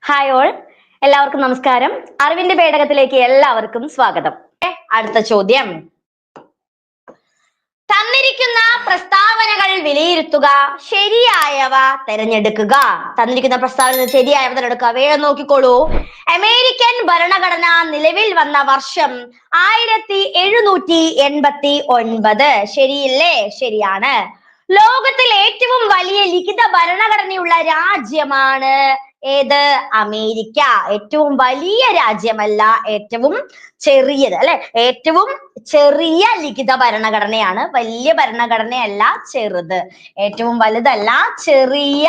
Hi all, എല്ലാവർക്കും നമസ്കാരം. അറിവിന്റെ പേടകത്തിലേക്ക് എല്ലാവർക്കും സ്വാഗതം. അടുത്ത ചോദ്യം, തന്നിരിക്കുന്ന പ്രസ്താവനകൾ വിലയിരുത്തുക, ശരിയായവ തിരഞ്ഞെടുക്കുക. തന്നിരിക്കുന്ന പ്രസ്താവന ശരിയായവ തിരഞ്ഞെടുക്കുക. വേഗം നോക്കിക്കോളൂ. അമേരിക്കൻ ഭരണഘടന നിലവിൽ വന്ന വർഷം 1789. ശരിയില്ലേ? ശരിയാണ്. ലോകത്തിൽ ഏറ്റവും വലിയ ലിഖിത ഭരണഘടനയുള്ള രാജ്യമാണ് ഏത്? അമേരിക്ക. ഏറ്റവും വലിയ രാജ്യമല്ല, ഏറ്റവും ചെറിയത് അല്ലെ, ഏറ്റവും ചെറിയ ലിഖിത ഭരണഘടനയാണ്. വലിയ ഭരണഘടനയല്ല, ചെറുത്. ഏറ്റവും വലുതല്ല, ചെറിയ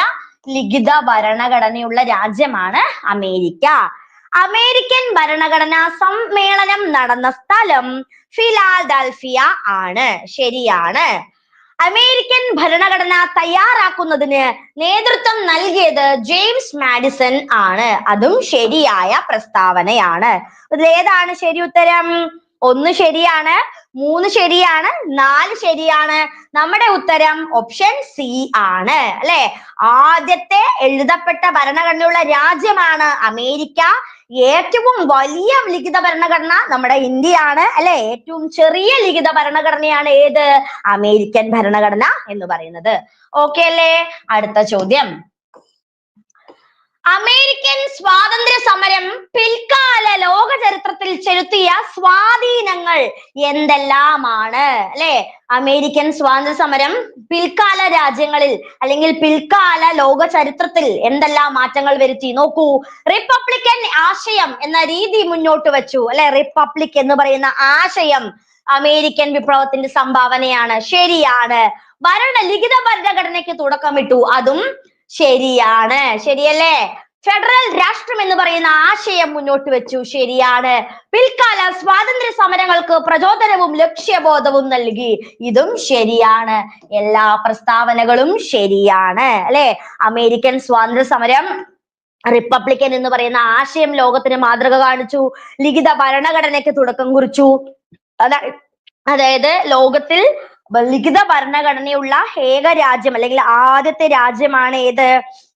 ലിഖിത ഭരണഘടനയുള്ള രാജ്യമാണ് അമേരിക്ക. അമേരിക്കൻ ഭരണഘടനാ സമ്മേളനം നടന്ന സ്ഥലം ഫിലാഡൽഫിയ ആണ്. ശരിയാണ്. അമേരിക്കൻ ഭരണഘടന തയ്യാറാക്കുന്നതിന് നേതൃത്വം നൽകിയത് ജെയിംസ് മാഡിസൺ ആണ്. അതും ശരിയായ പ്രസ്താവനയാണ്. ഇതിലേതാണ് ശരി ഉത്തരം? 1 ശരിയാണ്, 3 ശരിയാണ്, 4 ശരിയാണ്. നമ്മുടെ ഉത്തരം ഓപ്ഷൻ സി ആണ് അല്ലെ. ആദ്യത്തെ എഴുതപ്പെട്ട ഭരണഘടനയുള്ള രാജ്യമാണ് അമേരിക്ക. ഏറ്റവും വലിയ ലിഖിത ഭരണഘടന നമ്മുടെ ഇന്ത്യയാണ് അല്ലെ. ഏറ്റവും ചെറിയ ലിഖിത ഭരണഘടനയാണ് ഏത്? അമേരിക്കൻ ഭരണഘടന എന്ന് പറയുന്നത്. ഓക്കെ അല്ലേ? അടുത്ത ചോദ്യം, അമേരിക്കൻ സ്വാതന്ത്ര്യ സമരം പിൽക്കാല ലോക ചരിത്രത്തിൽ ചെലുത്തിയ സ്വാധീനങ്ങൾ എന്തെല്ലാമാണ് അല്ലെ? അമേരിക്കൻ സ്വാതന്ത്ര്യ സമരം പിൽക്കാല രാജ്യങ്ങളിൽ അല്ലെങ്കിൽ പിൽക്കാല ലോക ചരിത്രത്തിൽ എന്തെല്ലാം മാറ്റങ്ങൾ വരുത്തി? നോക്കൂ. റിപ്പബ്ലിക്കൻ ആശയം എന്ന രീതി മുന്നോട്ട് വെച്ചു അല്ലെ. റിപ്പബ്ലിക് എന്ന് പറയുന്ന ആശയം അമേരിക്കൻ വിപ്ലവത്തിന്റെ സംഭാവനയാണ്. ശരിയാണ്. ലിഖിത ഭരണഘടനയ്ക്ക് തുടക്കമിട്ടു. അതും ശരിയാണ്. ശരിയല്ലേ? ഫെഡറൽ രാഷ്ട്രം എന്ന് പറയുന്ന ആശയം മുന്നോട്ട് വെച്ചു. ശരിയാണ്. പിൽക്കാല സ്വാതന്ത്ര്യ സമരങ്ങൾക്ക് പ്രചോദനവും ലക്ഷ്യബോധവും നൽകി. ഇതും ശരിയാണ്. എല്ലാ പ്രസ്താവനകളും ശരിയാണ് അല്ലെ. അമേരിക്കൻ സ്വാതന്ത്ര്യ സമരം, റിപ്പബ്ലിക്കൻ എന്ന് പറയുന്ന ആശയം ലോകത്തിന് മാതൃക കാണിച്ചു. ലിഖിത ഭരണഘടനയ്ക്ക് തുടക്കം കുറിച്ചു. അതായത് ലോകത്തിൽ ലിഖിത ഭരണഘടനയുള്ള ഏക രാജ്യം അല്ലെങ്കിൽ ആദ്യത്തെ രാജ്യമാണ് ഏത്?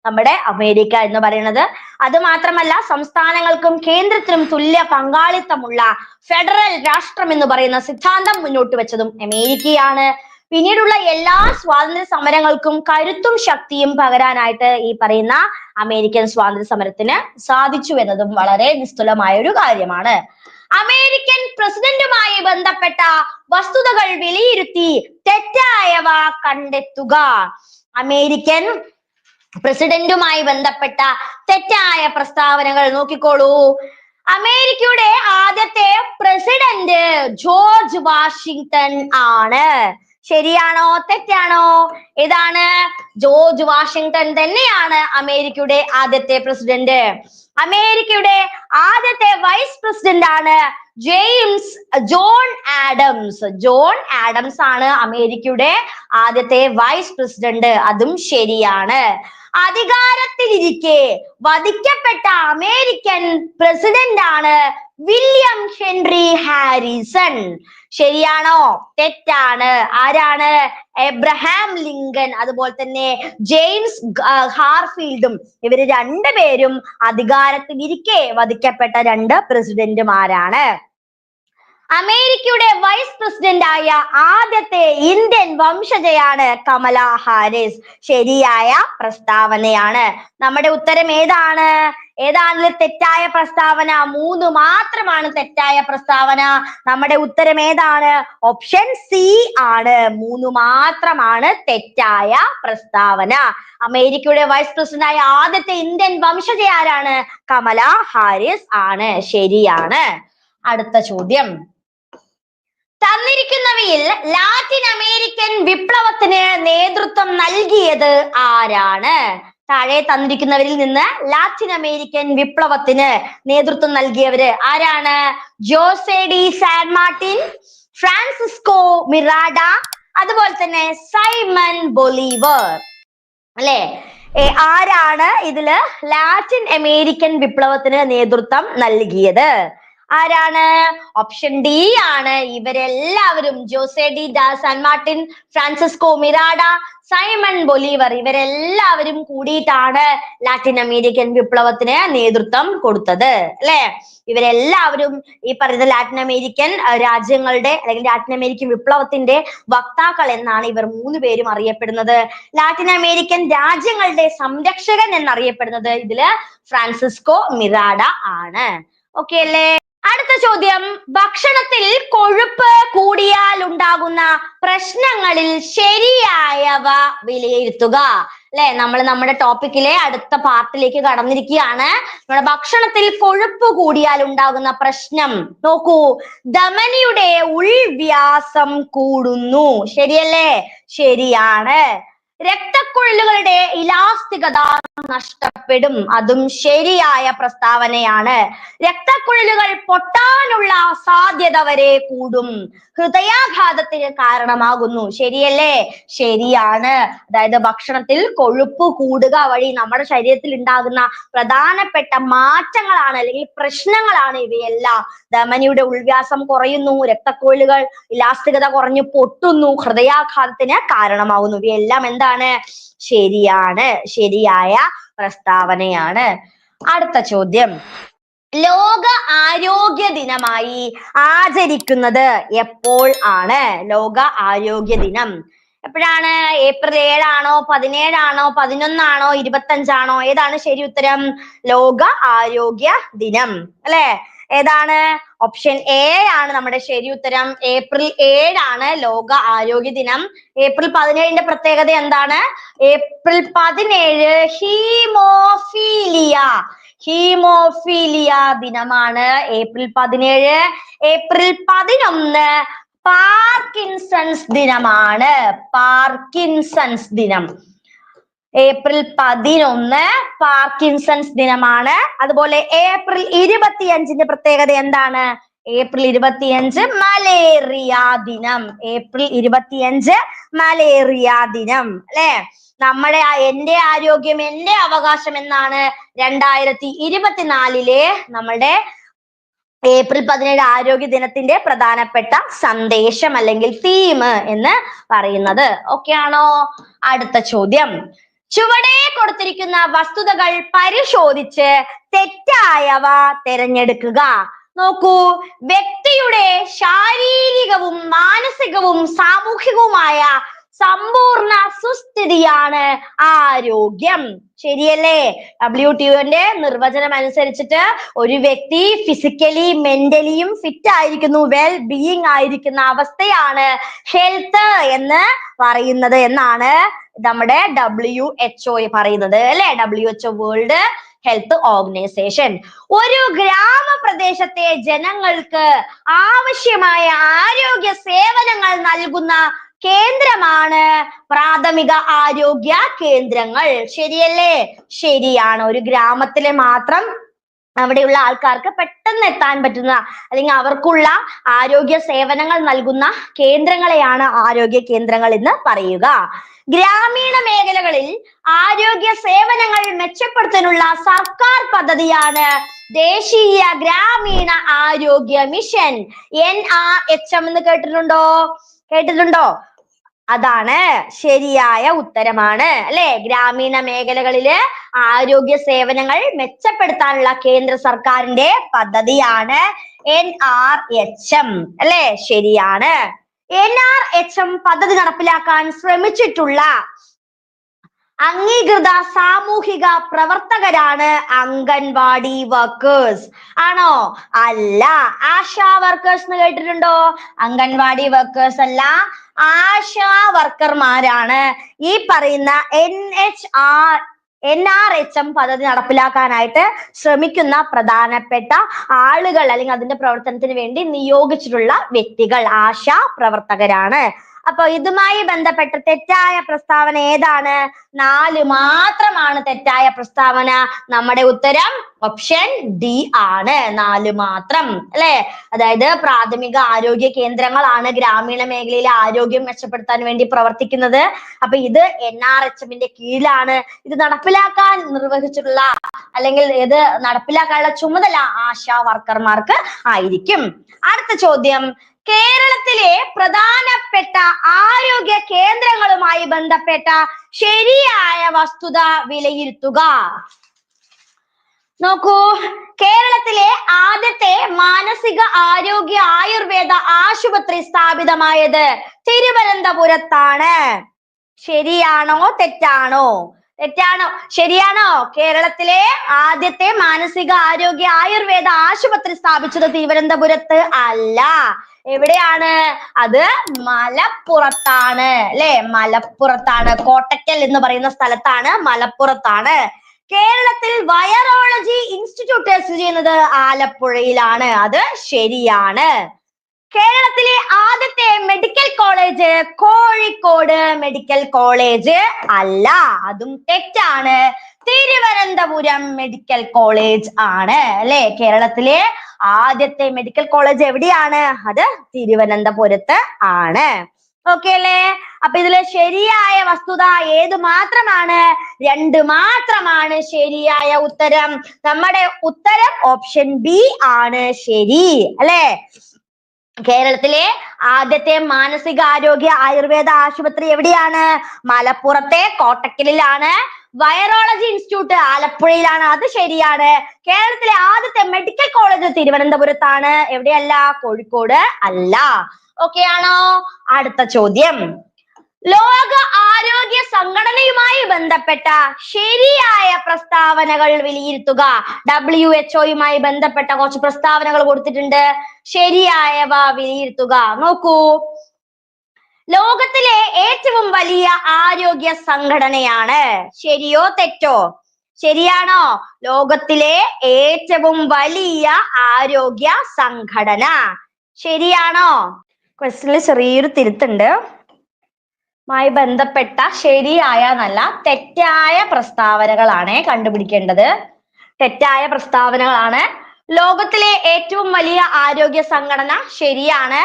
നമ്മുടെ അമേരിക്ക എന്ന് പറയുന്നത്. അത് മാത്രമല്ല, സംസ്ഥാനങ്ങൾക്കും കേന്ദ്രത്തിനും തുല്യ പങ്കാളിത്തമുള്ള ഫെഡറൽ രാഷ്ട്രം എന്ന് പറയുന്ന സിദ്ധാന്തം മുന്നോട്ട് വെച്ചതും അമേരിക്കയാണ്. പിന്നീടുള്ള എല്ലാ സ്വാതന്ത്ര്യ സമരങ്ങൾക്കും കരുത്തും ശക്തിയും പകരാനായിട്ട് ഈ പറയുന്ന അമേരിക്കൻ സ്വാതന്ത്ര്യ സമരത്തിന് സാധിച്ചു എന്നതും വളരെ നിസ്തുലമായ ഒരു കാര്യമാണ്. അമേരിക്കൻ പ്രസിഡന്റുമായി ബന്ധപ്പെട്ട വസ്തുതകൾ വിലയിരുത്തി തെറ്റായവ കണ്ടെത്തുക. അമേരിക്കൻ പ്രസിഡന്റുമായി ബന്ധപ്പെട്ട തെറ്റായ പ്രസ്താവനകൾ നോക്കിക്കോളൂ. അമേരിക്കയുടെ ആദ്യത്തെ പ്രസിഡന്റ് ജോർജ് വാഷിംഗ്ടൺ ആണ്. ശരിയാണോ തെറ്റാണോ? ഏതാണ്? ജോർജ് വാഷിംഗ്ടൺ തന്നെയാണ് അമേരിക്കയുടെ ആദ്യത്തെ പ്രസിഡന്റ്. അമേരിക്കയുടെ ആദ്യത്തെ വൈസ് പ്രസിഡന്റ് ആണ് ജോൺ ആഡംസ്. ജോൺ ആഡംസ് ആണ് അമേരിക്കയുടെ ആദ്യത്തെ വൈസ് പ്രസിഡന്റ്. അതും ശരിയാണ്. അധികാരത്തിലിരിക്കെ വധിക്കപ്പെട്ട അമേരിക്കൻ പ്രസിഡന്റ് ആണ് വില്യം ഹെൻറി ഹാരിസൺ. ശരിയാണോ തെറ്റാണ്? ആരാണ്? എബ്രഹാം ലിങ്കൺ, അതുപോലെ തന്നെ ജെയിംസ് ഹാർഫീൽഡും. ഇവര് രണ്ടുപേരും അധികാരത്തിലിരിക്കെ വധിക്കപ്പെട്ട 2 പ്രസിഡന്റുമാരാണ്. അമേരിക്കയുടെ വൈസ് പ്രസിഡന്റ് ആയ ആദ്യത്തെ ഇന്ത്യൻ വംശജയാണ് കമല ഹാരിസ്. ശരിയായ പ്രസ്താവനയാണ്. നമ്മുടെ ഉത്തരം ഏതാണ്? ഏതാണ് തെറ്റായ പ്രസ്താവന? 3 മാത്രമാണ് തെറ്റായ പ്രസ്താവന. നമ്മുടെ ഉത്തരം ഏതാണ്? ഓപ്ഷൻ സി ആണ്. 3 മാത്രമാണ് തെറ്റായ പ്രസ്താവന. അമേരിക്കയുടെ വൈസ് പ്രസിഡന്റ് ആയ ആദ്യത്തെ ഇന്ത്യൻ വംശജ ആരാണ്? കമല ഹാരിസ് ആണ്. ശരിയാണ്. അടുത്ത ചോദ്യം, തന്നിരിക്കുന്നവയിൽ ലാറ്റിൻ അമേരിക്കൻ വിപ്ലവത്തിന് നേതൃത്വം നൽകിയത് ആരാണ്? താഴെ തന്നിരിക്കുന്നവരിൽ നിന്ന് ലാറ്റിൻ അമേരിക്കൻ വിപ്ലവത്തിന് നേതൃത്വം നൽകിയവര് ആരാണ്? Jose de San Martin, Francisco Miranda, അതുപോലെ തന്നെ സൈമൺ ബൊലീവർ അല്ലെ. ആരാണ് ഇതില് ലാറ്റിൻ അമേരിക്കൻ വിപ്ലവത്തിന് നേതൃത്വം നൽകിയത്? ആരാണ്? ഓപ്ഷൻ ഡി ആണ്. ഇവരെല്ലാവരും Jose de San Martin, Francisco Miranda, Simon Bolivar ഇവരെല്ലാവരും കൂടിയിട്ടാണ് ലാറ്റിൻ അമേരിക്കൻ വിപ്ലവത്തിന് നേതൃത്വം കൊടുത്തത് അല്ലെ. ഇവരെല്ലാവരും ഈ പറയുന്ന ലാറ്റിൻ അമേരിക്കൻ രാജ്യങ്ങളുടെ അല്ലെങ്കിൽ ലാറ്റിൻ അമേരിക്കൻ വിപ്ലവത്തിന്റെ വക്താക്കൾ എന്നാണ് ഇവർ 3 പേരും അറിയപ്പെടുന്നത്. ലാറ്റിൻ അമേരിക്കൻ രാജ്യങ്ങളുടെ സംരക്ഷകൻ എന്നറിയപ്പെടുന്നത് ഇതില് ഫ്രാൻസിസ്കോ മിറാഡ ആണ്. ഓക്കെ അല്ലേ? അടുത്ത ചോദ്യം, ഭക്ഷണത്തിൽ കൊഴുപ്പ് കൂടിയാൽ ഉണ്ടാകുന്ന പ്രശ്നങ്ങളിൽ ശരിയായവ വിലയിരുത്തുക. അല്ലെ, നമ്മൾ നമ്മുടെ ടോപ്പിക്കിലെ അടുത്ത പാർട്ടിലേക്ക് കടന്നിരിക്കുകയാണ്. നമ്മുടെ ഭക്ഷണത്തിൽ കൊഴുപ്പ് കൂടിയാൽ ഉണ്ടാകുന്ന പ്രശ്നം നോക്കൂ, ധമനിയുടെ ഉൾവ്യാസം കൂടുന്നു. ശരിയല്ലേ? ശരിയാണ്. രക്തക്കുഴലുകളുടെ ഇലാസ്തികത നഷ്ടപ്പെടും. അതും ശരിയായ പ്രസ്താവനയാണ്. രക്തക്കുഴലുകൾ പൊട്ടാനുള്ള സാധ്യത വരെ കൂടും. ഹൃദയാഘാതത്തിന് കാരണമാകുന്നു. ശരിയല്ലേ? ശരിയാണ്. അതായത് ഭക്ഷണത്തിൽ കൊഴുപ്പ് കൂടുക വഴി നമ്മുടെ ശരീരത്തിൽ ഉണ്ടാകുന്ന പ്രധാനപ്പെട്ട മാറ്റങ്ങളാണ് അല്ലെങ്കിൽ പ്രശ്നങ്ങളാണ് ഇവയെല്ലാം. ധമനിയുടെ ഉൾവ്യാസം കുറയുന്നു, രക്തക്കുഴലുകൾ ഇലാസ്തികത കുറഞ്ഞു പൊട്ടുന്നു, ഹൃദയാഘാതത്തിന് കാരണമാകുന്നു. ഇവയെല്ലാം എന്താണ്? ശരിയാണ്. ശരിയായ പ്രസ്താവനയാണ്. അടുത്ത ചോദ്യം, ലോക ആരോഗ്യ ദിനമായി ആചരിക്കുന്നത് എപ്പോൾ ആണ്? ലോക ആരോഗ്യ ദിനം എപ്പോഴാണ്? ഏപ്രിൽ 7 ആണോ, 17 ആണോ, 11 ആണോ, 25 ആണോ? ഏതാണ് ശരി ഉത്തരം? ലോക ആരോഗ്യ ദിനം അല്ലെ? ഏതാണ്? ഓപ്ഷൻ എ ആണ് നമ്മുടെ ശരി ഉത്തരം. ഏപ്രിൽ 7 ആണ് ലോക ആരോഗ്യ ദിനം. ഏപ്രിൽ 17ന്റെ പ്രത്യേകത എന്താണ്? ഏപ്രിൽ 17 ഹീമോഫീലിയ ദിനമാണ് ഏപ്രിൽ 17. ഏപ്രിൽ 11 പാർക്കിൻസൺസ് ദിനമാണ്. പാർക്കിൻസൺസ് ദിനം ഏപ്രിൽ 11 പാർക്കിൻസൺസ് ദിനമാണ്. അതുപോലെ ഏപ്രിൽ 25ന്റെ പ്രത്യേകത എന്താണ്? ഏപ്രിൽ 25 മലേറിയ ദിനം. ഏപ്രിൽ 25 മലേറിയ ദിനം അല്ലെ? എന്റെ ആരോഗ്യം എന്റെ അവകാശം എന്നാണ് 2024 നമ്മുടെ ഏപ്രിൽ 17 ആരോഗ്യ ദിനത്തിന്റെ പ്രധാനപ്പെട്ട സന്ദേശം അല്ലെങ്കിൽ തീം എന്ന് പറയുന്നത്. ഓക്കെ ആണോ? അടുത്ത ചോദ്യം, ചുവടെ കൊടുത്തിരിക്കുന്ന വസ്തുതകൾ പരിശോധിച്ച് തെറ്റായവ തിരഞ്ഞെടുക്കുക. നോക്കൂ, വ്യക്തിയുടെ ശാരീരികവും മാനസികവും സാമൂഹികവുമായ സമ്പൂർണ്ണ സുസ്ഥിതിയാണ് ആരോഗ്യം. ശരിയല്ലേ? WTOന്റെ നിർവചനം അനുസരിച്ചിട്ട് ഒരു വ്യക്തി ഫിസിക്കലി മെന്റലിയും ഫിറ്റ് ആയിരിക്കുന്നു, വെൽ ബീയിങ് ആയിരിക്കുന്ന അവസ്ഥയാണ് ഹെൽത്ത് എന്ന് പറയുന്നത് എന്നാണ് നമ്മുടെ WHO പറയുന്നത് അല്ലെ? WHO world health organisation. ഒരു ഗ്രാമപ്രദേശത്തെ ജനങ്ങൾക്ക് ആവശ്യമായ ആരോഗ്യ സേവനങ്ങൾ നൽകുന്ന കേന്ദ്രമാണ് പ്രാഥമിക ആരോഗ്യ കേന്ദ്രങ്ങൾ. ശരിയല്ലേ? ശരിയാണ്. ഒരു ഗ്രാമത്തിലെ മാത്രം അവിടെയുള്ള ആൾക്കാർക്ക് പെട്ടെന്ന് എത്താൻ പറ്റുന്ന അല്ലെങ്കിൽ അവർക്കുള്ള ആരോഗ്യ സേവനങ്ങൾ നൽകുന്ന കേന്ദ്രങ്ങളെയാണ് ആരോഗ്യ കേന്ദ്രങ്ങൾ എന്ന് പറയുക. ഗ്രാമീണ മേഖലകളിൽ ആരോഗ്യ സേവനങ്ങൾ മെച്ചപ്പെടുത്താനുള്ള സർക്കാർ പദ്ധതിയാണ് ദേശീയ ഗ്രാമീണ ആരോഗ്യ മിഷൻ. NRHM എന്ന് കേട്ടിട്ടുണ്ടോ? അതാണ് ശരിയായ ഉത്തരമാണ് അല്ലെ? ഗ്രാമീണ മേഖലകളില് ആരോഗ്യ സേവനങ്ങൾ മെച്ചപ്പെടുത്താനുള്ള കേന്ദ്ര സർക്കാരിന്റെ പദ്ധതിയാണ് NRHM അല്ലെ? ശരിയാണ്. NRHM പദ്ധതി നടപ്പിലാക്കാൻ ശ്രമിച്ചിട്ടുള്ള അംഗീകൃത സാമൂഹിക പ്രവർത്തകരാണ് അംഗൻവാടി വർക്കേഴ്സ്. ആണോ? അല്ല. ആശാ വർക്കേഴ്സ് എന്ന് കേട്ടിട്ടുണ്ടോ? അംഗൻവാടി വർക്കേഴ്സ് അല്ല, ആശാ വർക്കർമാരാണ് ഈ പറയുന്ന NRHM പദ്ധതി നടപ്പിലാക്കാനായിട്ട് ശ്രമിക്കുന്ന പ്രധാനപ്പെട്ട ആളുകൾ അല്ലെങ്കിൽ അതിന്റെ പ്രവർത്തനത്തിന് വേണ്ടി നിയോഗിച്ചിട്ടുള്ള വ്യക്തികൾ ആശാ പ്രവർത്തകരാണ്. അപ്പൊ ഇതുമായി ബന്ധപ്പെട്ട തെറ്റായ പ്രസ്താവന ഏതാണ്? 4 മാത്രമാണ് തെറ്റായ പ്രസ്താവന. നമ്മുടെ ഉത്തരം ഓപ്ഷൻ ഡി ആണ്, 4 മാത്രം അല്ലെ. അതായത് പ്രാഥമിക ആരോഗ്യ കേന്ദ്രങ്ങളാണ് ഗ്രാമീണ മേഖലയിലെ ആരോഗ്യം മെച്ചപ്പെടുത്താൻ വേണ്ടി പ്രവർത്തിക്കുന്നത്. അപ്പൊ ഇത് NRHM-ന്റെ കീഴിലാണ്. ഇത് നടപ്പിലാക്കാൻ നിർവഹിച്ചിട്ടുള്ള അല്ലെങ്കിൽ ഇത് നടപ്പിലാക്കാനുള്ള ചുമതല ആശാ വർക്കർമാർക്ക് ആയിരിക്കും. അടുത്ത ചോദ്യം, കേരളത്തിലെ പ്രധാനപ്പെട്ട ആരോഗ്യ കേന്ദ്രങ്ങളുമായി ബന്ധപ്പെട്ട ശരിയായ വസ്തുത വിലയിരുത്തുക. നോക്കൂ, കേരളത്തിലെ ആദ്യത്തെ മാനസിക ആരോഗ്യ ആയുർവേദ ആശുപത്രി സ്ഥാപിതമായത് തിരുവനന്തപുരത്താണ്. ശരിയാണോ തെറ്റാണോ? തെറ്റാണോ? ശരിയാണോ? കേരളത്തിലെ ആദ്യത്തെ മാനസിക ആരോഗ്യ ആയുർവേദ ആശുപത്രി സ്ഥാപിച്ചത് തിരുവനന്തപുരത്ത് അല്ല. എവിടെയാണ്? അത് മലപ്പുറത്താണ് അല്ലെ. മലപ്പുറത്താണ്. കോട്ടക്കൽ എന്ന് പറയുന്ന സ്ഥലത്താണ്, മലപ്പുറത്താണ്. കേരളത്തിൽ വൈറോളജി ഇൻസ്റ്റിറ്റ്യൂട്ട് സ്ഥിതി ചെയ്യുന്നത് ആലപ്പുഴയിലാണ്. അത് ശരിയാണ്. കേരളത്തിലെ ആദ്യത്തെ medical college Kozhikode medical college അല്ല, അതും തെറ്റാണ്. തിരുവനന്തപുരം മെഡിക്കൽ കോളേജ് ആണ് അല്ലെ. കേരളത്തിലെ ആദ്യത്തെ മെഡിക്കൽ കോളേജ് എവിടെയാണ്? അത് തിരുവനന്തപുരത്ത് ആണ്. ഓക്കെ അല്ലേ? അപ്പൊ ഇതിലെ ശരിയായ വസ്തുത ഏത് മാത്രമാണ്? 2 മാത്രമാണ് ശരിയായ ഉത്തരം. നമ്മുടെ ഉത്തരം ഓപ്ഷൻ ബി ആണ് ശരി അല്ലെ. കേരളത്തിലെ ആദ്യത്തെ മാനസികാരോഗ്യ ആയുർവേദ ആശുപത്രി എവിടെയാണ്? മലപ്പുറത്തെ കോട്ടക്കലിലാണ്. Virology institute ആലപ്പുഴയിലാണ്. അത് ശരിയാണ്. കേരളത്തിലെ ആദ്യത്തെ മെഡിക്കൽ കോളേജ് തിരുവനന്തപുരത്താണ്. എവിടെയല്ല? കോഴിക്കോട് അല്ല. ഓക്കെ ആണോ? അടുത്ത ചോദ്യം, ലോക ആരോഗ്യ സംഘടനയുമായി ബന്ധപ്പെട്ട ശരിയായ പ്രസ്താവനകൾ വിലയിരുത്തുക. WHO-യുമായി ബന്ധപ്പെട്ട കുറച്ച് പ്രസ്താവനകൾ കൊടുത്തിട്ടുണ്ട്. ശരിയായവ വിലയിരുത്തുക. നോക്കൂ, ലോകത്തിലെ ഏറ്റവും വലിയ ആരോഗ്യ സംഘടനയാണ്. ശരിയോ തെറ്റോ? ശരിയാണോ? ലോകത്തിലെ ഏറ്റവും വലിയ ആരോഗ്യ സംഘടന ശരിയാണോ? ക്വസ്റ്റ്യനിൽ ചെറിയൊരു തിരുത്തുണ്ട്. മായി ബന്ധപ്പെട്ട ശരിയായ എന്നല്ല, തെറ്റായ പ്രസ്താവനകളാണ് കണ്ടുപിടിക്കേണ്ടത്. തെറ്റായ പ്രസ്താവനകളാണ്. ലോകത്തിലെ ഏറ്റവും വലിയ ആരോഗ്യ സംഘടന ശരിയാണ്.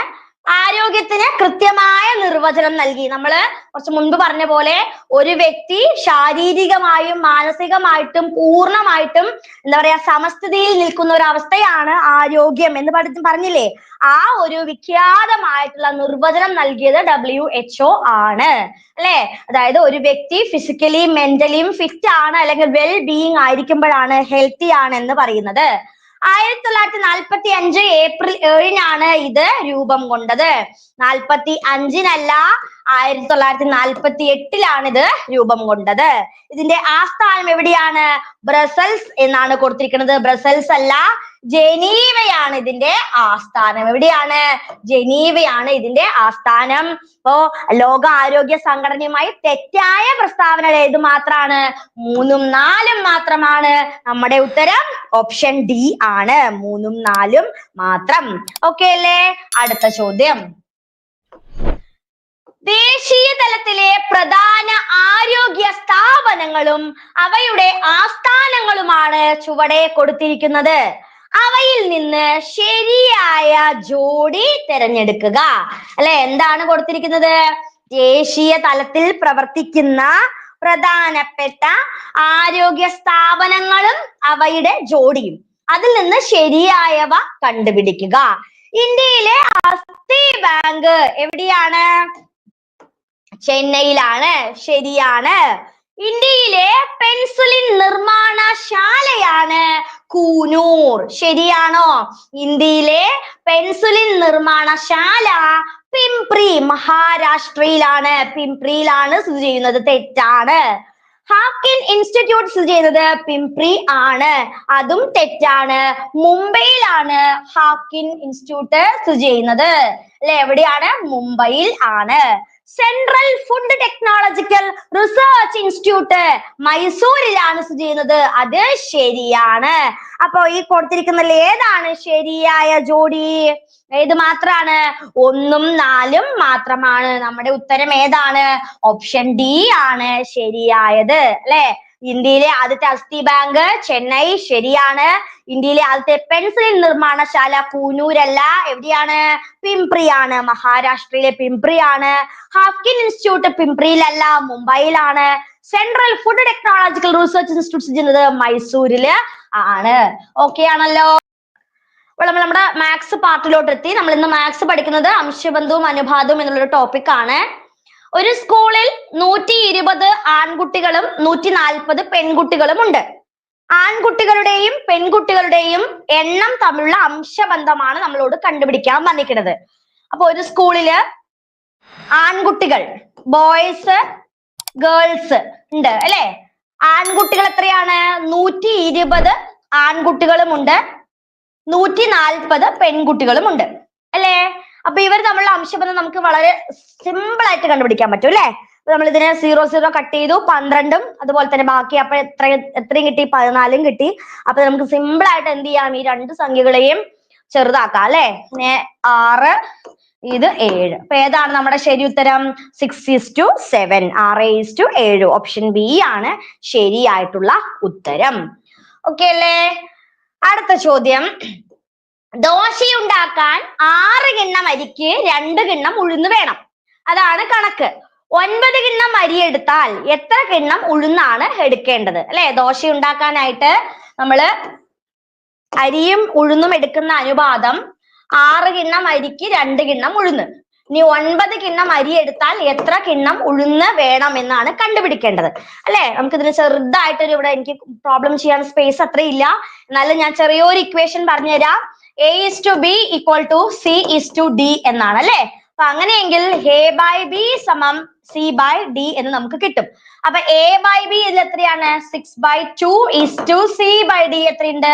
ആരോഗ്യത്തിന് കൃത്യമായ നിർവചനം നൽകി. നമ്മള് കുറച്ച് മുൻപ് പറഞ്ഞ പോലെ ഒരു വ്യക്തി ശാരീരികമായും മാനസികമായിട്ടും പൂർണ്ണമായിട്ടും എന്താ പറയാ സമസ്ഥിതിയിൽ നിൽക്കുന്ന ഒരു അവസ്ഥയാണ് ആരോഗ്യം എന്ന് പറഞ്ഞില്ലേ. ആ ഒരു വിഖ്യാതമായിട്ടുള്ള നിർവചനം നൽകിയത് WHO ആണ് അല്ലെ. അതായത് ഒരു വ്യക്തി ഫിസിക്കലി മെന്റലിയും ഫിറ്റ് ആണ് അല്ലെങ്കിൽ വെൽ ബീയിങ് ആയിരിക്കുമ്പോഴാണ് ഹെൽത്തി ആണ് എന്ന് പറയുന്നത്. 1945 ഏപ്രിൽ 7-നാണ് ഇത് രൂപം കൊണ്ടത്. 45-നല്ല, 1948-ലാണ് ഇത് രൂപം കൊണ്ടത്. ഇതിന്റെ ആസ്ഥാനം എവിടെയാണ്? ബ്രസൽസ് എന്നാണ് കൊടുത്തിരിക്കുന്നത്. ബ്രസൽസ് അല്ല, ജനീവയാണ് ഇതിന്റെ ആസ്ഥാനം. എവിടെയാണ്? ജനീവയാണ് ഇതിന്റെ ആസ്ഥാനം. അപ്പോ ലോക ആരോഗ്യ സംഘടനയുമായി തെറ്റായ പ്രസ്താവനകൾ ഏത് മാത്രമാണ്? 3ഉം 4ഉം മാത്രമാണ്. നമ്മുടെ ഉത്തരം ഓപ്ഷൻ ഡി ആണ്. 3ഉം 4ഉം മാത്രം. ഓക്കെ അല്ലേ? അടുത്ത ചോദ്യം, ദേശീയ തലത്തിലെ പ്രധാന ആരോഗ്യ സ്ഥാപനങ്ങളും അവയുടെ ആസ്ഥാനങ്ങളുമാണ് ചുവടെ കൊടുത്തിരിക്കുന്നത്. അവയിൽ നിന്ന് ശരിയായ ജോഡി തിരഞ്ഞെടുക്കുക അല്ലെ. എന്താണ് കൊടുത്തിരിക്കുന്നത്? ദേശീയ തലത്തിൽ പ്രവർത്തിക്കുന്ന പ്രധാനപ്പെട്ട ആരോഗ്യ സ്ഥാപനങ്ങളും അവയുടെ ജോഡിയും. അതിൽ നിന്ന് ശരിയായവ കണ്ടുപിടിക്കുക. ഇന്ത്യയിലെ അസ്ഥി ബാങ്ക് എവിടെയാണ്? ചെന്നൈയിലാണ്. ശരിയാണ്. ഇന്ത്യയിലെ പെൻസുലിൻ നിർമ്മാണശാലയാണ് കൂനൂർ. ശരിയാണോ? ഇന്ത്യയിലെ പെൻസുലിൻ നിർമ്മാണശാല പിംപ്രി മഹാരാഷ്ട്രയിലാണ്. പിംപ്രിയിലാണ് സ്ഥിതി ചെയ്യുന്നത്. തെറ്റാണ്. ഹാക്കിൻ ഇൻസ്റ്റിറ്റ്യൂട്ട് സ്ഥിതി ചെയ്യുന്നത് പിംപ്രി ആണ്. അതും തെറ്റാണ്. മുംബൈയിലാണ് ഹാക്കിൻ ഇൻസ്റ്റിറ്റ്യൂട്ട് സ്ഥിതി ചെയ്യുന്നത് അല്ലെ. എവിടെയാണ്? മുംബൈയിൽ ആണ്. Central food technological research institute മൈസൂരിലാണ് സ്ഥിതി ചെയ്യുന്നത്. അത് ശരിയാണ്. അപ്പൊ ഈ കൊടുത്തിരിക്കുന്നതിൽ ഏതാണ് ശരിയായ ജോഡി? ഏത് മാത്രാണ്? 1ഉം 4ഉം മാത്രമാണ്. നമ്മുടെ ഉത്തരം ഏതാണ്? ഓപ്ഷൻ ഡി ആണ് ശരിയായത് അല്ലെ. ഇന്ത്യയിലെ ആദ്യത്തെ അസ്ഥി ബാങ്ക് ചെന്നൈ, ശരിയാണ്. ഇന്ത്യയിലെ ആദ്യത്തെ പെൻസിൽ നിർമ്മാണശാല കൂനൂരല്ല, എവിടെയാണ്? പിംപ്രിയാണ്, മഹാരാഷ്ട്രയിലെ പിംപ്രിയാണ്. ഹാഫ്കിൻ ഇൻസ്റ്റിറ്റ്യൂട്ട് പിംപ്രിയിലല്ല, മുംബൈയിലാണ്. Central food technological research institute ചെയ്യുന്നത് മൈസൂരില് ആണ്. ഓക്കെ ആണല്ലോ. അപ്പോൾ നമ്മൾ നമ്മുടെ മാത്സ് പാർട്ടിലോട്ട് എത്തി. നമ്മൾ ഇന്ന് മാത്സ് പഠിക്കുന്നത് അംശബന്ധവും അനുപാതവും എന്നുള്ളൊരു ടോപ്പിക് ആണ്. ഒരു സ്കൂളിൽ 120 ആൺകുട്ടികളും 140 പെൺകുട്ടികളും ഉണ്ട്. ആൺകുട്ടികളുടെയും പെൺകുട്ടികളുടെയും എണ്ണം തമ്മിലുള്ള അംശബന്ധമാണ് നമ്മളോട് കണ്ടുപിടിക്കാൻ വന്നിരിക്കുന്നത്. അപ്പൊ ഒരു സ്കൂളില് ആൺകുട്ടികൾ, ബോയ്സ്, ഗേൾസ് ഉണ്ട് അല്ലെ. ആൺകുട്ടികൾ എത്രയാണ്? 120 ആൺകുട്ടികളുമുണ്ട്, 140 പെൺകുട്ടികളും ഉണ്ട് അല്ലേ. അപ്പൊ ഇവർ തമ്മിലുള്ള അംശബന്ധം നമുക്ക് വളരെ സിമ്പിൾ ആയിട്ട് കണ്ടുപിടിക്കാൻ പറ്റും അല്ലെ. നമ്മൾ ഇതിനെ 0 കട്ട് ചെയ്തു, 12ഉം അതുപോലെ തന്നെ ബാക്കി അപ്പൊ എത്രയും കിട്ടി? 14ഉം കിട്ടി. അപ്പൊ നമുക്ക് സിമ്പിൾ ആയിട്ട് എന്ത് ചെയ്യാം? ഈ രണ്ട് സംഖ്യകളെയും ചെറുതാക്കാം അല്ലെ. 6, ഇത് 7. അപ്പൊ ഏതാണ് നമ്മുടെ ശരി ഉത്തരം? 6:7, 6:7. ഓപ്ഷൻ ബി ആണ് ശരിയായിട്ടുള്ള ഉത്തരം. ഓക്കെ അല്ലേ. അടുത്ത ചോദ്യം, ദോശയുണ്ടാക്കാൻ 6 കിണ്ണം അരിക്ക് 2 കിണ്ണം ഉഴുന്ന് വേണം. അതാണ് കണക്ക്. 9 കിണ്ണം അരി എടുത്താൽ എത്ര കിണ്ണം ഉഴുന്നാണ് എടുക്കേണ്ടത് അല്ലെ. ദോശ ഉണ്ടാക്കാനായിട്ട് നമ്മള് അരിയും ഉഴുന്നും എടുക്കുന്ന അനുപാതം 6 കിണ്ണം അരിക്ക് 2 കിണ്ണം ഉഴുന്ന്. ഇനി 9 കിണ്ണം അരി എടുത്താൽ എത്ര കിണ്ണം ഉഴുന്ന് വേണം എന്നാണ് കണ്ടുപിടിക്കേണ്ടത് അല്ലെ. നമുക്ക് ഇതിന് ചെറുതായിട്ടൊരു, ഇവിടെ എനിക്ക് പ്രോബ്ലം ചെയ്യാൻ സ്പേസ് അത്രയില്ല, എന്നാലും ഞാൻ ചെറിയൊരു ഇക്വേഷൻ പറഞ്ഞുതരാം. A:B = C:D എന്നാണ് അല്ലെ. അപ്പൊ അങ്ങനെയെങ്കിൽ A/B = C/D എന്ന് നമുക്ക് കിട്ടും. അപ്പൊ A/B ഇതിൽ എത്രയാണ്? 6/2 C/D എത്രയുണ്ട്?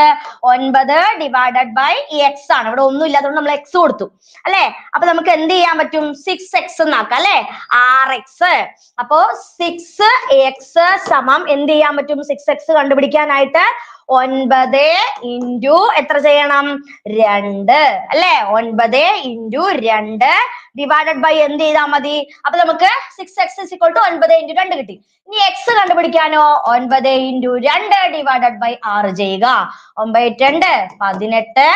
9/X ആണ്. ഇവിടെ ഒന്നും ഇല്ലാത്തതുകൊണ്ട് നമ്മൾ x കൊടുത്തു അല്ലെ. അപ്പൊ നമുക്ക് എന്ത് ചെയ്യാൻ പറ്റും? 6x എന്നാക്കാം അല്ലെ, 6x. അപ്പോ 6x എന്ത് ചെയ്യാൻ പറ്റും? 6x കണ്ടുപിടിക്കാനായിട്ട് 9 ഇൻറ്റു എത്ര ചെയ്യണം? 2 അല്ലെ. 9 ഇൻറ്റു 2 ഡിവൈഡഡ് ബൈ എന്ത് ചെയ്താൽ മതി? അപ്പൊ നമുക്ക് 6x = 9 ഇൻറ്റു 2 കിട്ടി. ഇനി x കണ്ടുപിടിക്കാനോ? 9 ഇൻറ്റു 2 ഡിവൈഡഡ് ബൈ 6 ചെയ്യുക. 9 2 18,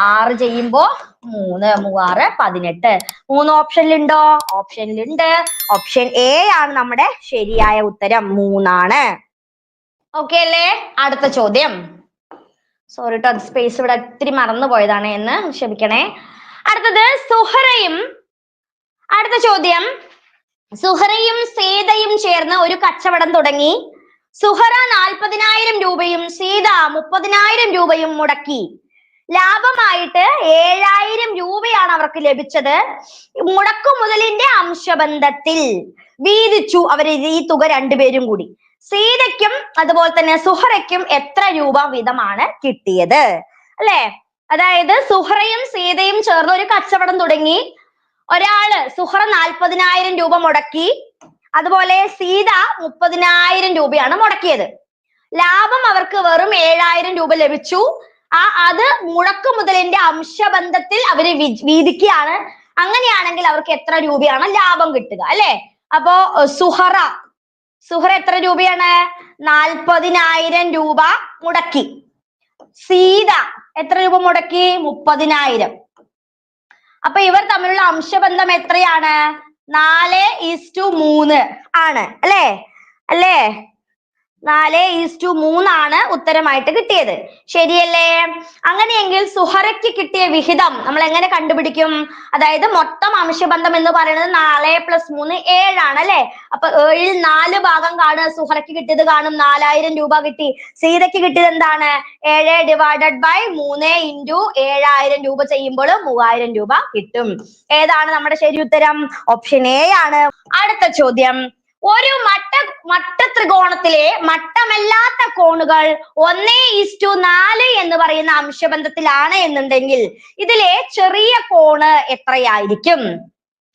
6 ചെയ്യുമ്പോ 3, 3 6 18. 3 ഓപ്ഷനിലുണ്ടോ? ഓപ്ഷനിലുണ്ട്. ഓപ്ഷൻ എ ആണ് നമ്മുടെ ശരിയായ ഉത്തരം. 3 ആണ്. ഓക്കെ അല്ലേ. അടുത്ത ചോദ്യം, സോറി ട്ടോ, സ്പേസ് ഇവിടെ ഒത്തിരി മറന്നു പോയതാണ് എന്ന് ക്ഷമിക്കണേ. അടുത്തത് അടുത്ത ചോദ്യം, സുഹറയും സീതയും ചേർന്ന് ഒരു കച്ചവടം തുടങ്ങി. സുഹറ 40,000 രൂപയും സീത 30,000 രൂപയും മുടക്കി. ലാഭമായിട്ട് 7,000 രൂപയാണ് അവർക്ക് ലഭിച്ചത്. മുടക്കുമുതലിന്റെ അംശബന്ധത്തിൽ വീതിച്ചു അവർ ഈ തുക രണ്ടുപേരും കൂടി. സീതയ്ക്കും അതുപോലെ തന്നെ സുഹറയ്ക്കും എത്ര രൂപ വീതമാണ് കിട്ടിയത് അല്ലെ. അതായത് സുഹറയും സീതയും ചേർന്ന് ഒരു കച്ചവടം തുടങ്ങി. ഒരാള് സുഹറ 40,000 രൂപ മുടക്കി, അതുപോലെ സീത 30,000 രൂപയാണ് മുടക്കിയത്. ലാഭം അവർക്ക് വെറും 7,000 രൂപ ലഭിച്ചു. അത് മുടക്കുമുതലിന്റെ അംശബന്ധത്തിൽ അവര് വീതിക്കുകയാണ്. അങ്ങനെയാണെങ്കിൽ അവർക്ക് എത്ര രൂപയാണ് ലാഭം കിട്ടുക അല്ലെ. അപ്പോ സുഹറ എത്ര രൂപയാണ്? 40,000 രൂപ മുടക്കി. സീത എത്ര രൂപ മുടക്കി? 30,000. അപ്പൊ ഇവർ തമ്മിലുള്ള അംശബന്ധം എത്രയാണ്? 4:3 ആണ് അല്ലേ. 4:3 ആണ് ഉത്തരമായിട്ട് കിട്ടിയത്. ശരിയല്ലേ. അങ്ങനെയെങ്കിൽ സുഹറയ്ക്ക് കിട്ടിയ വിഹിതം നമ്മൾ എങ്ങനെ കണ്ടുപിടിക്കും? അതായത് മൊത്തം അംശബന്ധം എന്ന് പറയുന്നത് 4 + 3 7 ആണ് അല്ലെ. അപ്പൊ 7ൽ 4 ഭാഗം കാണുക. സുഹറയ്ക്ക് കിട്ടിയത് കാണും, 4,000 രൂപ കിട്ടി. സീതയ്ക്ക് കിട്ടിയത് എന്താണ്? 7 ഡിവൈഡഡ് ബൈ 3 ഇൻറ്റു 7,000 രൂപ ചെയ്യുമ്പോൾ 3,000 രൂപ കിട്ടും. ഏതാണ് നമ്മുടെ ശരി ഉത്തരം? ഓപ്ഷൻ എ ആണ്. അടുത്ത ചോദ്യം, ഒരു മട്ടത്രികോണത്തിലെ മട്ടമല്ലാത്ത കോണുകൾ 1:4 എന്ന് പറയുന്ന അംശബന്ധത്തിലാണ് എന്നുണ്ടെങ്കിൽ ഇതിലെ ചെറിയ കോണ് എത്രയായിരിക്കും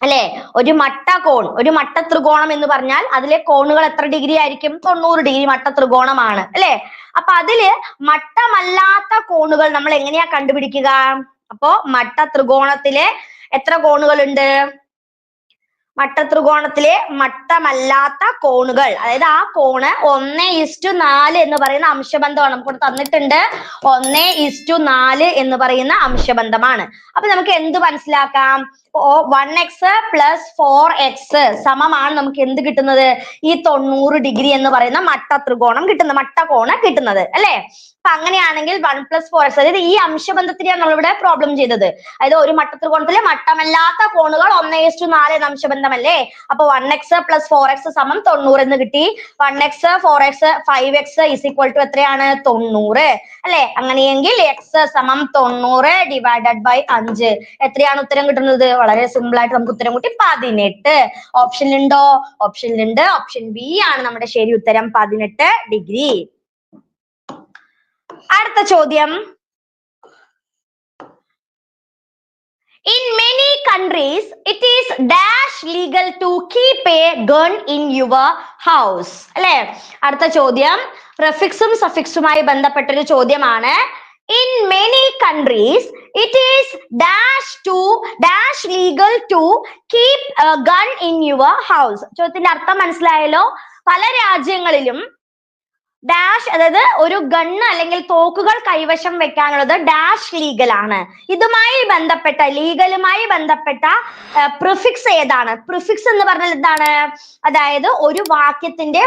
അല്ലെ. ഒരു മട്ടത്രികോണം എന്ന് പറഞ്ഞാൽ അതിലെ കോണുകൾ എത്ര ഡിഗ്രി ആയിരിക്കും? 90 ഡിഗ്രി മട്ടത്രികോണമാണ് അല്ലെ. അപ്പൊ അതില് മട്ടമല്ലാത്ത കോണുകൾ നമ്മൾ എങ്ങനെയാ കണ്ടുപിടിക്കുക? അപ്പോ മട്ടത്രികോണത്തിലെ എത്ര കോണുകൾ ഉണ്ട്? മട്ടത്രികോണത്തിലെ മട്ടമല്ലാത്ത കോണുകൾ, അതായത് ആ കോണ് 1:4 എന്ന് പറയുന്ന അംശബന്ധമാണ് നമുക്ക് തന്നിട്ടുണ്ട്. 1:4 എന്ന് പറയുന്ന അംശബന്ധമാണ്. അപ്പൊ നമുക്ക് എന്ത് മനസ്സിലാക്കാം? 1x + 4x സമമാണ് നമുക്ക് എന്ത് കിട്ടുന്നത്? ഈ 90 ഡിഗ്രി എന്ന് പറയുന്ന മട്ടത്രികോണം കിട്ടുന്നത്, മട്ടകോണ് കിട്ടുന്നത് അല്ലെ? അപ്പൊ അങ്ങനെയാണെങ്കിൽ 1 + 4x, അതായത് ഈ അംശബന്ധത്തിനെയാണ് നമ്മളിവിടെ പ്രോബ്ലം ചെയ്തത്. അതായത് ഒരു മട്ടത്രികോണത്തിലെ മട്ടമല്ലാത്ത കോണുകൾ 1:4 എന്ന അംശബന്ധമല്ലേ? അപ്പൊ 1x + 4x = 90 എന്ന് കിട്ടി. 1x 4x 5x = എത്രയാണ്? 90 അല്ലെ? അങ്ങനെയെങ്കിൽ x = 90 / 5. എത്രയാണ് ഉത്തരം കിട്ടുന്നത്? വളരെ സിമ്പിൾ ആയിട്ട് നമുക്ക് ഉത്തരം കിട്ടി 18. ഓപ്ഷനിലുണ്ടോ? ഓപ്ഷനിലുണ്ട്. ഓപ്ഷൻ ബി ആണ് നമ്മുടെ ശരി ഉത്തരം, 18 ഡിഗ്രി. അടുത്ത ചോദ്യം, in many countries it is dash legal to keep a gun in your house. അല്ലെ? അടുത്ത ചോദ്യം prefixും suffixുമായി ബന്ധപ്പെട്ടൊരു ചോദ്യമാണ്. In many countries it is dash legal to keep a gun in your house. ചോദ്യത്തിന്റെ അർത്ഥം മനസ്സിലായല്ലോ? പല രാജ്യങ്ങളിലും ഡാഷ്, അതായത് ഒരു ഗണ്ണ് അല്ലെങ്കിൽ തോക്കുകൾ കൈവശം വെക്കാനുള്ളത് ഡാഷ് ലീഗൽ ആണ്. ഇതുമായി ബന്ധപ്പെട്ട, ലീഗലുമായി ബന്ധപ്പെട്ട പ്രിഫിക്സ് ഏതാണ്? പ്രിഫിക്സ് എന്ന് പറഞ്ഞാൽ എന്താണ്? അതായത് ഒരു വാക്യത്തിന്റെ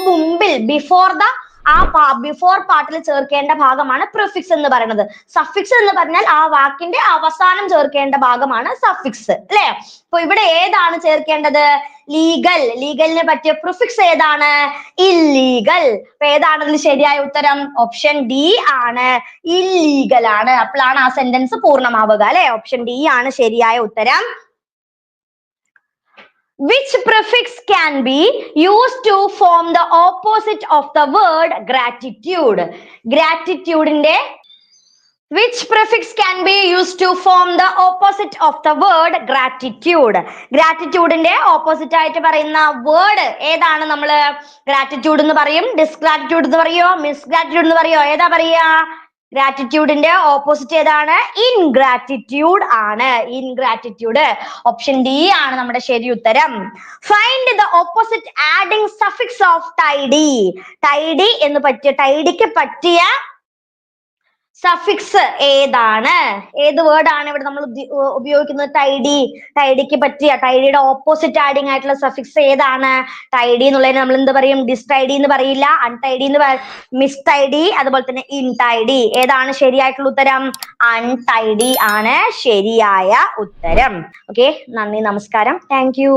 മുൻപിൽ ബിഫോർ പാർട്ടിൽ ചേർക്കേണ്ട ഭാഗമാണ് പ്രിഫിക്സ് എന്ന് പറയുന്നത്. സഫിക്സ് എന്ന് പറഞ്ഞാൽ ആ വാക്കിന്റെ അവസാനം ചേർക്കേണ്ട ഭാഗമാണ് സഫിക്സ് അല്ലെ? അപ്പൊ ഇവിടെ ഏതാണ് ചേർക്കേണ്ടത്? ലീഗലിനെ പറ്റിയ പ്രിഫിക്സ് ഏതാണ്? ഇല്ലീഗൽ. അപ്പൊ ഏതാണ് അതിൽ ശരിയായ ഉത്തരം? ഓപ്ഷൻ ഡി ആണ്, ഇല്ലീഗൽ ആണ്. അപ്പോഴാണ് ആ സെന്റൻസ് പൂർണ്ണമാവുക അല്ലെ? ഓപ്ഷൻ ഡി ആണ് ശരിയായ ഉത്തരം. Which prefix can be used to form the opposite of the word gratitude? Gratitude-ന്റെ which prefix can be used to form the opposite of the word gratitude? Gratitude-ന്റെ opposite ആയിട്ട് പറയുന്ന വേർഡ് ഏതാണ്? നമ്മള് gratitude എന്ന് പറയും, disgratitude എന്ന് പറയോ, misgratitude എന്ന് പറയോ? ഏതാ പറയാ? ഗ്രാറ്റിറ്റ്യൂഡിന്റെ ഓപ്പോസിറ്റ് ഏതാണ്? ഇൻഗ്രാറ്റിറ്റ്യൂഡ് ആണ്. ഇൻഗ്രാറ്റിറ്റ്യൂഡ്. ഓപ്ഷൻ ഡി ആണ് നമ്മുടെ ശരി ഉത്തരം. Find the opposite adding suffix of tidy. ടൈഡിക്ക് പറ്റിയ സഫിക്സ് ഏതാണ്? ഏത് വേർഡ് ആണ് ഇവിടെ നമ്മൾ ഉപയോഗിക്കുന്നത്? ടൈഡിക്ക് പറ്റിയ, ടൈഡിയുടെ ഓപ്പോസിറ്റ് ആഡിങ് ആയിട്ടുള്ള സഫിക്സ് ഏതാണ്? ടൈഡി എന്നുള്ളതിന് നമ്മൾ എന്ത് പറയും? ഡിസ്റ്റൈഡി എന്ന് പറയില്ല, അൺടൈഡി എന്ന് മിസ്റ്റൈഡി, അതുപോലെ തന്നെ ഇൻടൈഡി. ഏതാണ് ശരിയായിട്ടുള്ള ഉത്തരം? അൺടൈഡി ആണ് ശരിയായ ഉത്തരം. ഓക്കെ, നന്ദി, നമസ്കാരം, താങ്ക് യു.